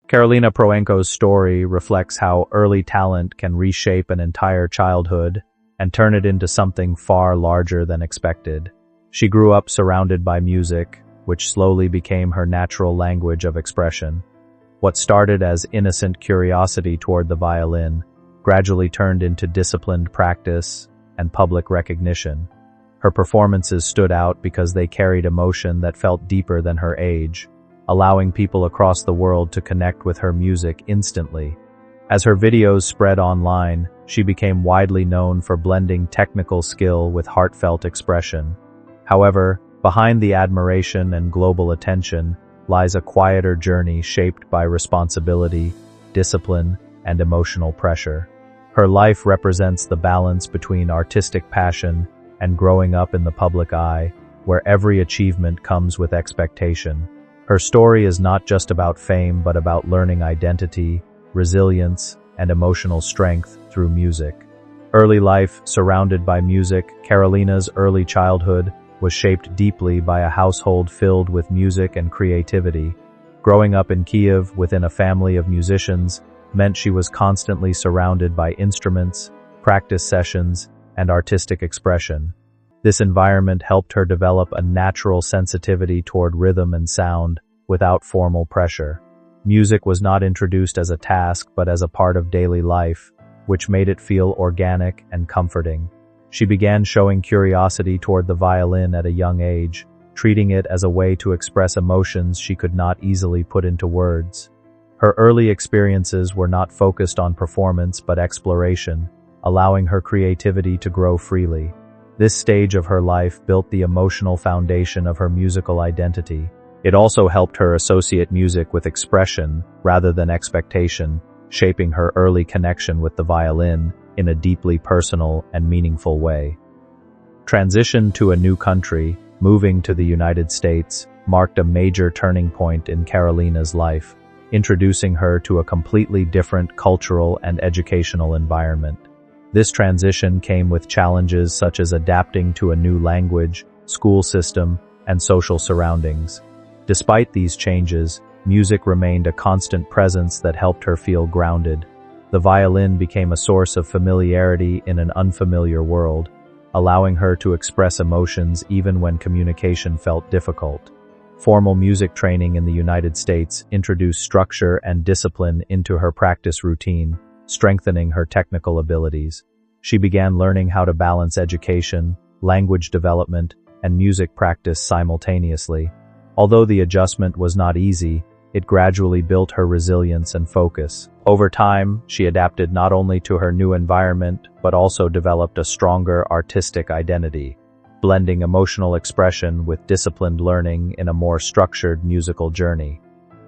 Karolina Protsenko's story reflects how early talent can reshape an entire childhood and turn it into something far larger than expected. She grew up surrounded by music, which slowly became her natural language of expression. What started as innocent curiosity toward the violin gradually turned into disciplined practice and public recognition. Her performances stood out because they carried emotion that felt deeper than her age, allowing people across the world to connect with her music instantly. As her videos spread online, she became widely known for blending technical skill with heartfelt expression. However, behind the admiration and global attention lies a quieter journey shaped by responsibility, discipline, and emotional pressure. Her life represents the balance between artistic passion and growing up in the public eye, where every achievement comes with expectation. Her story is not just about fame, but about learning identity, resilience, and emotional strength through music. Early life surrounded by music. Karolina's early childhood was shaped deeply by a household filled with music and creativity. Growing up in Kiev within a family of musicians meant she was constantly surrounded by instruments, practice sessions, and artistic expression. This environment helped her develop a natural sensitivity toward rhythm and sound without formal pressure. Music was not introduced as a task but as a part of daily life, which made it feel organic and comforting. She began showing curiosity toward the violin at a young age, treating it as a way to express emotions she could not easily put into words. Her early experiences were not focused on performance but exploration, allowing her creativity to grow freely. This stage of her life built the emotional foundation of her musical identity. It also helped her associate music with expression rather than expectation, shaping her early connection with the violin in a deeply personal and meaningful way. Transition to a new country, moving to the United States, marked a major turning point in Karolina's life, introducing her to a completely different cultural and educational environment. This transition came with challenges such as adapting to a new language, school system, and social surroundings. Despite these changes, music remained a constant presence that helped her feel grounded. The violin became a source of familiarity in an unfamiliar world, allowing her to express emotions even when communication felt difficult. Formal music training in the United States introduced structure and discipline into her practice routine, strengthening her technical abilities. She began learning how to balance education, language development, and music practice simultaneously. Although the adjustment was not easy, it gradually built her resilience and focus. Over time, she adapted not only to her new environment, but also developed a stronger artistic identity, blending emotional expression with disciplined learning in a more structured musical journey.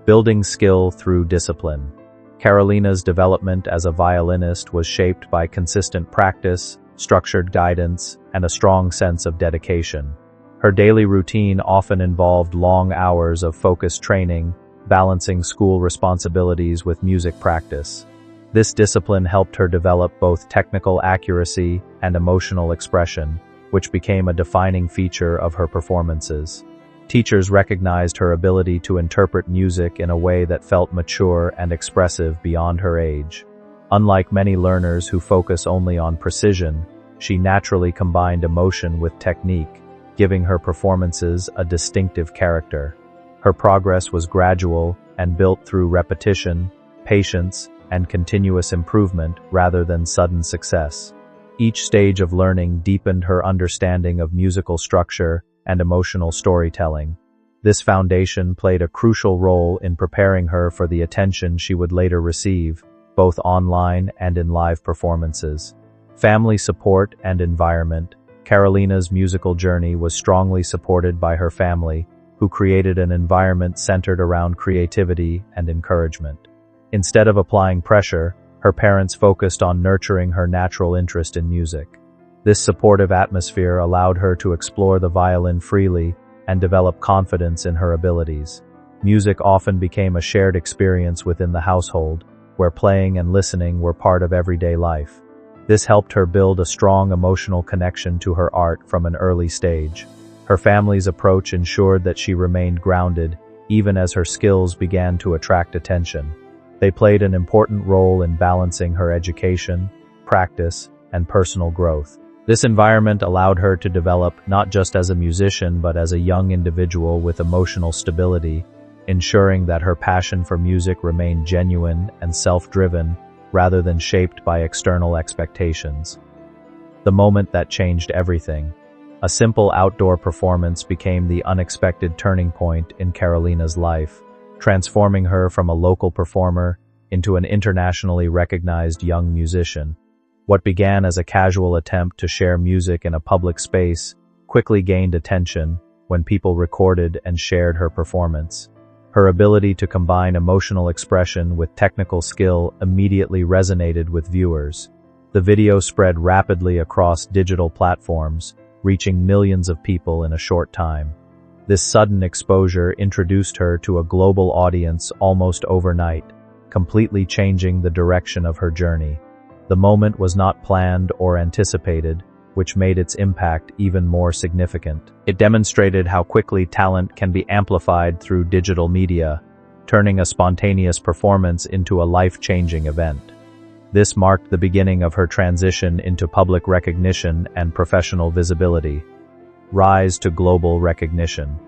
Building skill through discipline. Karolina's development as a violinist was shaped by consistent practice, structured guidance, and a strong sense of dedication. Her daily routine often involved long hours of focused training, balancing school responsibilities with music practice. This discipline helped her develop both technical accuracy and emotional expression, which became a defining feature of her performances. Teachers recognized her ability to interpret music in a way that felt mature and expressive beyond her age. Unlike many learners who focus only on precision, she naturally combined emotion with technique, giving her performances a distinctive character. Her progress was gradual and built through repetition, patience, and continuous improvement rather than sudden success. Each stage of learning deepened her understanding of musical structure and emotional storytelling. This foundation played a crucial role in preparing her for the attention she would later receive, both online and in live performances. Family support and environment. Karolina's musical journey was strongly supported by her family, who created an environment centered around creativity and encouragement. Instead of applying pressure, her parents focused on nurturing her natural interest in music. This supportive atmosphere allowed her to explore the violin freely and develop confidence in her abilities. Music often became a shared experience within the household, where playing and listening were part of everyday life. This helped her build a strong emotional connection to her art from an early stage. Her family's approach ensured that she remained grounded, even as her skills began to attract attention. They played an important role in balancing her education, practice, and personal growth. This environment allowed her to develop not just as a musician but as a young individual with emotional stability, ensuring that her passion for music remained genuine and self-driven rather than shaped by external expectations. The moment that changed everything. A simple outdoor performance became the unexpected turning point in Karolina's life, transforming her from a local performer into an internationally recognized young musician. What began as a casual attempt to share music in a public space quickly gained attention when people recorded and shared her performance. Her ability to combine emotional expression with technical skill immediately resonated with viewers. The video spread rapidly across digital platforms, reaching millions of people in a short time. This sudden exposure introduced her to a global audience almost overnight, completely changing the direction of her journey. The moment was not planned or anticipated, which made its impact even more significant. It demonstrated how quickly talent can be amplified through digital media, turning a spontaneous performance into a life-changing event. This marked the beginning of her transition into public recognition and professional visibility. Rise to global recognition.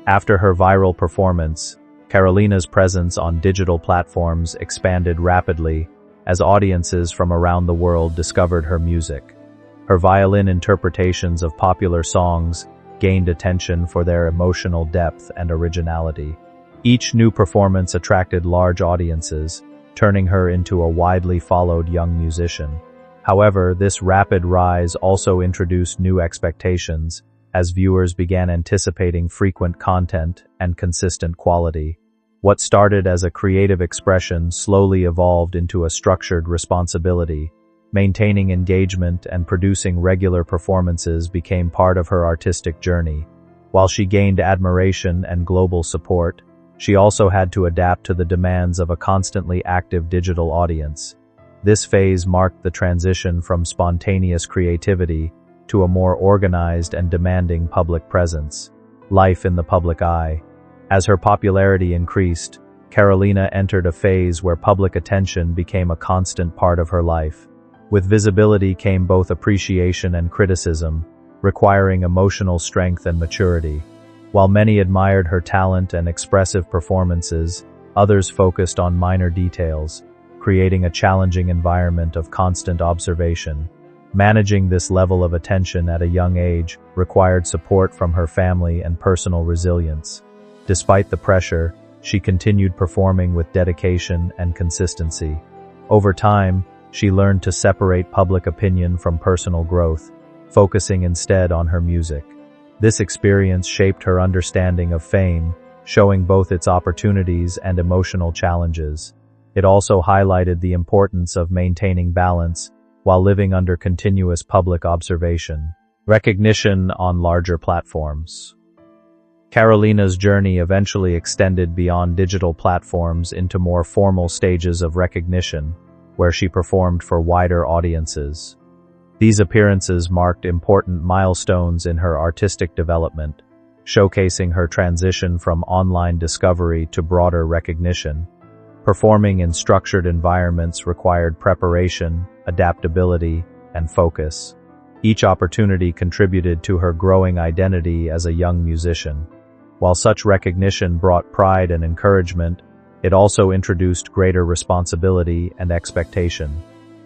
After her viral performance, Karolina's presence on digital platforms expanded rapidly as audiences from around the world discovered her music. Her violin interpretations of popular songs gained attention for their emotional depth and originality. Each new performance attracted large audiences, turning her into a widely followed young musician. However, this rapid rise also introduced new expectations, as viewers began anticipating frequent content and consistent quality. What started as a creative expression slowly evolved into a structured responsibility. Maintaining engagement and producing regular performances became part of her artistic journey. While she gained admiration and global support, she also had to adapt to the demands of a constantly active digital audience. This phase marked the transition from spontaneous creativity to a more organized and demanding public presence. Life in the public eye. As her popularity increased, Karolina entered a phase where public attention became a constant part of her life. With visibility came both appreciation and criticism, requiring emotional strength and maturity. While many admired her talent and expressive performances, others focused on minor details, creating a challenging environment of constant observation. Managing this level of attention at a young age required support from her family and personal resilience. Despite the pressure, she continued performing with dedication and consistency. Over time, she learned to separate public opinion from personal growth, focusing instead on her music. This experience shaped her understanding of fame, showing both its opportunities and emotional challenges. It also highlighted the importance of maintaining balance while living under continuous public observation. Recognition on larger platforms. Karolina's journey eventually extended beyond digital platforms into more formal stages of recognition, where she performed for wider audiences. These appearances marked important milestones in her artistic development, showcasing her transition from online discovery to broader recognition. Performing in structured environments required preparation, adaptability, and focus. Each opportunity contributed to her growing identity as a young musician. While such recognition brought pride and encouragement, it also introduced greater responsibility and expectation.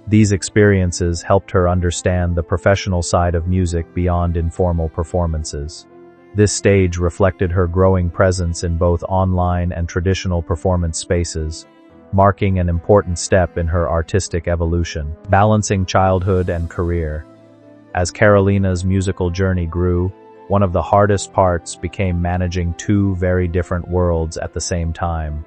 These experiences helped her understand the professional side of music beyond informal performances. This stage reflected her growing presence in both online and traditional performance spaces, marking an important step in her artistic evolution. Balancing childhood and career. As Karolina's musical journey grew, one of the hardest parts became managing two very different worlds at the same time.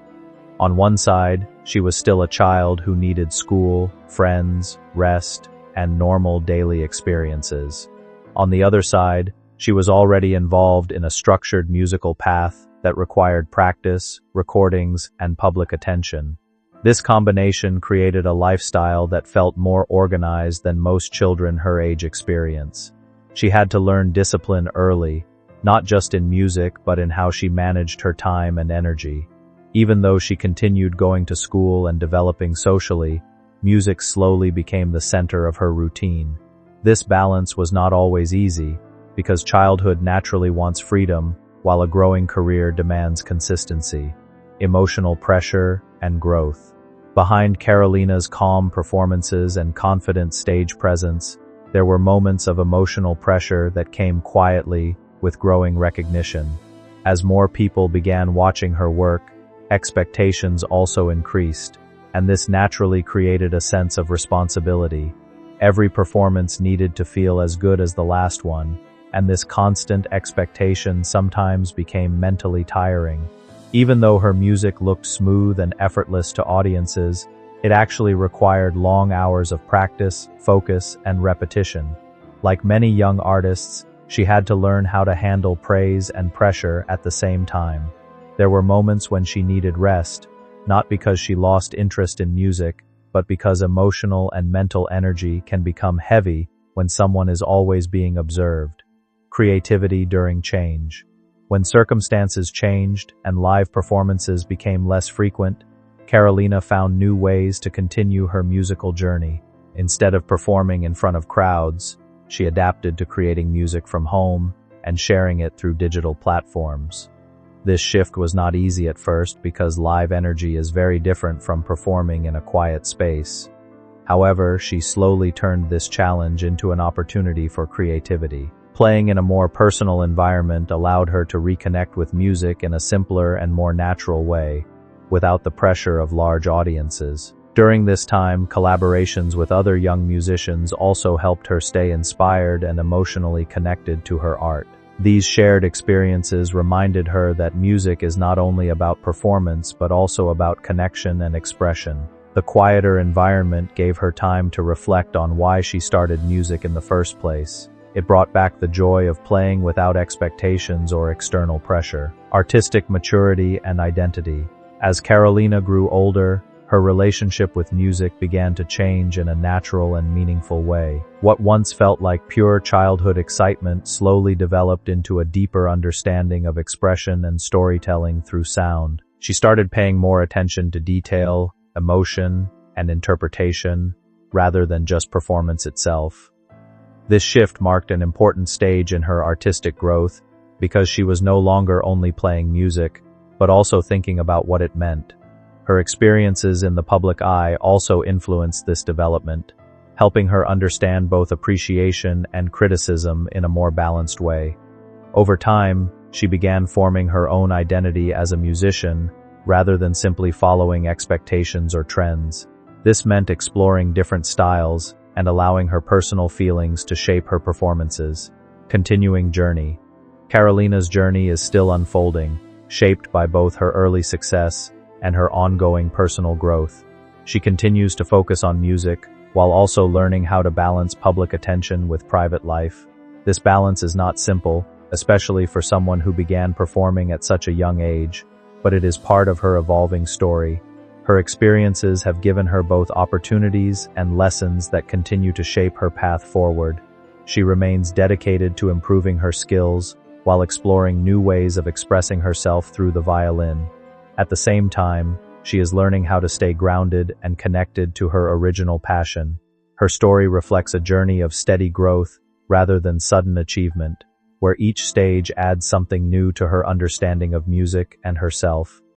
On one side, she was still a child who needed school, friends, rest, and normal daily experiences. On the other side, she was already involved in a structured musical path that required practice, recordings, and public attention. This combination created a lifestyle that felt more organized than most children her age experience. She had to learn discipline early, not just in music but in how she managed her time and energy. Even though she continued going to school and developing socially, music slowly became the center of her routine. This balance was not always easy, because childhood naturally wants freedom, while a growing career demands consistency, emotional pressure, and growth. Behind Karolina's calm performances and confident stage presence, there were moments of emotional pressure that came quietly with growing recognition. As more people began watching her work, expectations also increased, and this naturally created a sense of responsibility. Every performance needed to feel as good as the last one, and this constant expectation sometimes became mentally tiring. Even though her music looked smooth and effortless to audiences, it actually required long hours of practice, focus, and repetition. Like many young artists, she had to learn how to handle praise and pressure at the same time. There were moments when she needed rest, not because she lost interest in music, but because emotional and mental energy can become heavy when someone is always being observed. Creativity during change. When circumstances changed and live performances became less frequent, Karolina found new ways to continue her musical journey. Instead of performing in front of crowds, she adapted to creating music from home and sharing it through digital platforms. This shift was not easy at first because live energy is very different from performing in a quiet space. However, she slowly turned this challenge into an opportunity for creativity. Playing in a more personal environment allowed her to reconnect with music in a simpler and more natural way, without the pressure of large audiences. During this time, collaborations with other young musicians also helped her stay inspired and emotionally connected to her art. These shared experiences reminded her that music is not only about performance but also about connection and expression. The quieter environment gave her time to reflect on why she started music in the first place. It brought back the joy of playing without expectations or external pressure. Artistic maturity and identity. As Karolina grew older, her relationship with music began to change in a natural and meaningful way. What once felt like pure childhood excitement slowly developed into a deeper understanding of expression and storytelling through sound. She started paying more attention to detail, emotion, and interpretation, rather than just performance itself. This shift marked an important stage in her artistic growth because she was no longer only playing music, but also thinking about what it meant. Her experiences in the public eye also influenced this development, helping her understand both appreciation and criticism in a more balanced way. Over time, she began forming her own identity as a musician rather than simply following expectations or trends. This meant exploring different styles and allowing her personal feelings to shape her performances. Continuing journey. Karolina's journey is still unfolding, shaped by both her early success and her ongoing personal growth. She continues to focus on music, while also learning how to balance public attention with private life. This balance is not simple, especially for someone who began performing at such a young age, but it is part of her evolving story. Her experiences have given her both opportunities and lessons that continue to shape her path forward. She remains dedicated to improving her skills while exploring new ways of expressing herself through the violin. At the same time, she is learning how to stay grounded and connected to her original passion. Her story reflects a journey of steady growth rather than sudden achievement, where each stage adds something new to her understanding of music and herself.